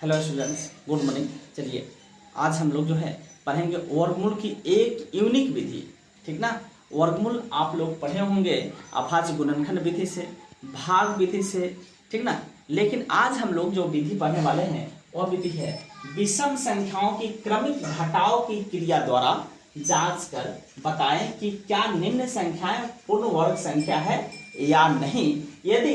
Hello students, good morning. चलिए आज हम लोग जो है पढ़ेंगे वर्गमूल की एक यूनिक विधि। ठीक ना। वर्गमूल आप लोग पढ़े होंगे अभाज्य गुणनखंड विधि से, भाग विधि से, ठीक ना। लेकिन आज हम लोग जो विधि पढ़ने वाले हैं वह विधि है विषम संख्याओं की क्रमिक घटाव की क्रिया द्वारा जांच कर बताएं कि क्या निम्न संख्याएं पूर्ण वर्ग संख्या है या नहीं। यदि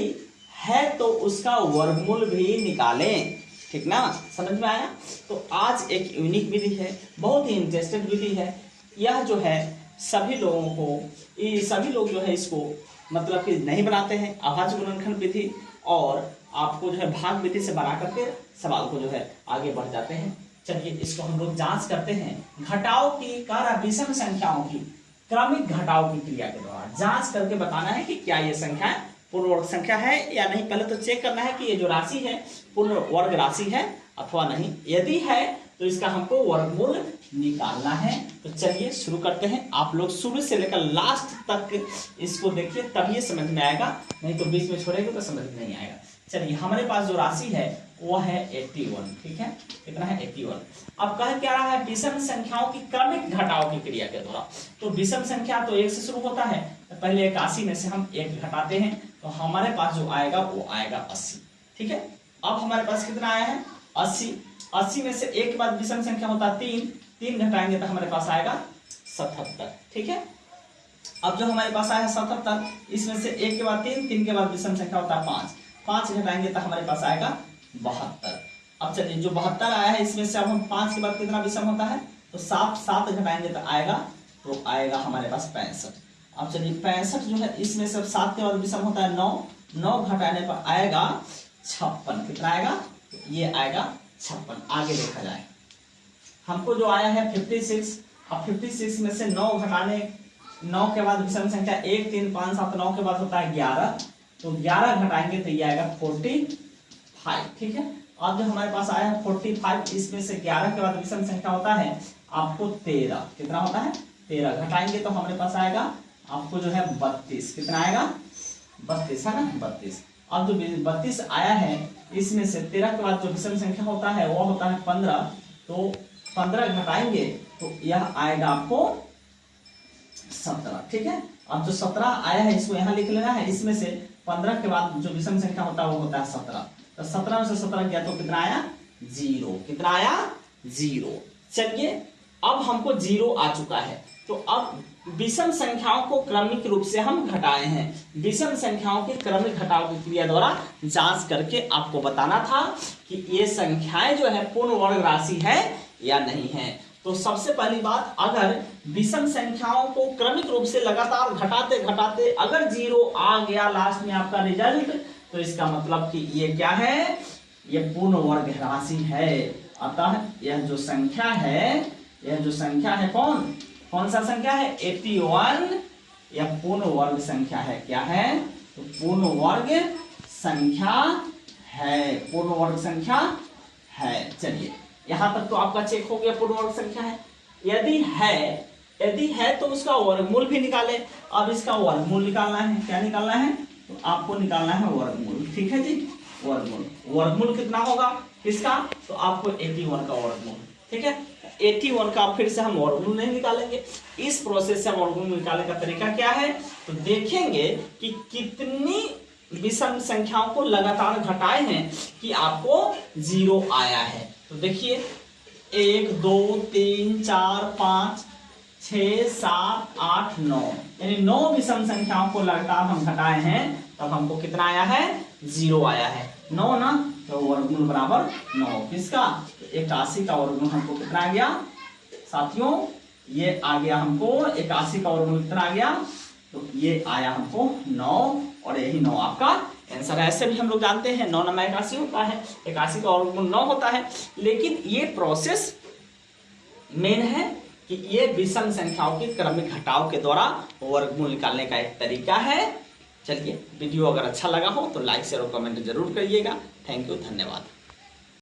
है तो उसका वर्गमूल भी निकालें। ठीक ना, समझ में आया। तो आज एक यूनिक विधि है, बहुत ही इंटरेस्टेड विधि है। यह जो है सभी लोगों को, सभी लोग जो है इसको मतलब कि नहीं बनाते हैं अभाज्य गुणनखंड विधि, और आपको जो है भाग विधि से बना करके सवाल को जो है आगे बढ़ जाते हैं। चलिए इसको हम लोग जांच करते हैं। घटाव की कार्य विषम संख्याओं की क्रमिक घटाव की क्रिया के द्वारा जांच करके बताना है कि क्या ये संख्या पूर्ण वर्ग संख्या है या नहीं। पहले तो चेक करना है कि ये जो राशि है पूर्ण वर्ग राशि है अथवा नहीं। यदि है तो इसका हमको वर्गमूल निकालना है। तो चलिए शुरू करते हैं। आप लोग शुरू से लेकर लास्ट तक इसको देखिए, तभी समझ में आएगा, नहीं तो बीच में छोड़ेंगे तो समझ में नहीं आएगा। चलिए हमारे पास जो राशि है वो है 81। ठीक है, कितना है 81। अब कह क्या रहा है विषम संख्याओं की क्रमिक घटाव की क्रिया के द्वारा। तो विषम संख्या तो 1 से शुरू होता है, तो पहले 81 में से हम 1 घटाते हैं तो हमारे पास जो आएगा वो आएगा 80। ठीक है, अब हमारे पास कितना आया है 80। 80 में से 1 के बाद विषम संख्या होता है 3 घटाएंगे तो हमारे पास आएगा 77। ठीक है, अब जो हमारे पास आया है 77, इसमें से 1 के बाद 3 के बाद विषम संख्या होता है 5 घटाएंगे तो हमारे पास आएगा 72। अब चलिए जो 72 आया है इसमें से अब हम 5 के बाद कितना विषम होता है तो 7 घटाएंगे तो आएगा हमारे पास 65। अब चलिए 65 जो है इसमें से 7 के बाद विषम होता है 9 घटाने पर आएगा 56। कितना आएगा तो ये आएगा 56। आगे देखा जाए हमको जो आया है 56। अब 56 में से 9 घटाने, 9 के बाद विषम संख्या 1 3 5 7 9 के बाद होता है 11, तो 11 घटाएंगे तो ये आएगा 45। ठीक है, अब जो हमारे पास आया है 45, इसमें से 11 के बाद विषम संख्या होता है आपको 13। कितना होता है 13, घटाएंगे तो हमारे पास आएगा आपको जो है 32। कितना आएगा 32 है ना 32। अब जो 32 आया है इसमें से 13 के बाद जो विषम संख्या होता है वो होता है 15, तो 15 घटाएंगे तो यह आएगा आपको 17। ठीक है, अब जो 17 आया है इसको यहाँ लिख लेना है। इसमें से 15 के बाद जो विषम संख्या होता है वो होता है 17, तो 17 में से 17 गया तो कितना आया 0। कितना आया 0। चलिए अब हमको 0 आ चुका है, तो अब विषम संख्याओं को क्रमिक रूप से हम घटाए हैं। विषम संख्याओं के क्रमिक घटाव की क्रिया द्वारा जांच करके आपको बताना था कि ये संख्याएं जो है पूर्ण वर्ग राशि है या नहीं है। तो सबसे पहली बात, अगर विषम संख्याओं को क्रमिक रूप से लगातार घटाते घटाते अगर 0 आ गया लास्ट में आपका रिजल्ट, तो इसका मतलब कि ये क्या है, ये पूर्ण वर्ग राशि है। अतः यह जो संख्या है कौन सा संख्या है 81, यह पूर्ण वर्ग संख्या है। क्या है तो पूर्ण वर्ग संख्या है, पूर्ण वर्ग संख्या है। चलिए यहां तक तो आपका चेक हो गया पूर्ण वर्ग संख्या है। यदि है तो उसका वर्गमूल भी निकाले। अब इसका वर्गमूल निकालना है, क्या निकालना है तो आपको निकालना है वर्गमूल। ठीक है जी, वर्गमूल कितना होगा किसका, तो आपको 81 का वर्गमूल। ठीक है, 81 का फिर से हम वर्गमूल नहीं निकालेंगे। इस प्रोसेस से हम वर्गमूल निकालने का तरीका क्या है तो देखेंगे कि कितनी विषम संख्याओं को लगातार घटाए हैं कि आपको 0 आया है। तो देखिए 1 2 3 4 5 6 7 8 9, यानी 9 विषम संख्याओं को लगातार हम घटाए हैं, तब हमको कितना आया है 0 आया है। 9 ना, तो वर्गमूल बराबर 9 किसका, तो 81 का वर्गमूल हमको कितना आ गया साथियों, ये आ गया हमको 81 का वर्गमूल कितना आ गया, तो ये आया हमको 9, और यही 9 आपका आंसर है। ऐसे भी हम लोग जानते हैं 9 9 81 होता है, 81 का वर्गमूल 9 होता है। लेकिन ये प्रोसेस मेन है कि ये विषम संख्याओं की क्रमिक घटाव के द्वारा वर्गमूल निकालने का एक तरीका है। चलिए वीडियो अगर अच्छा लगा हो तो लाइक शेयर और कमेंट जरूर करिएगा। थैंक यू, धन्यवाद।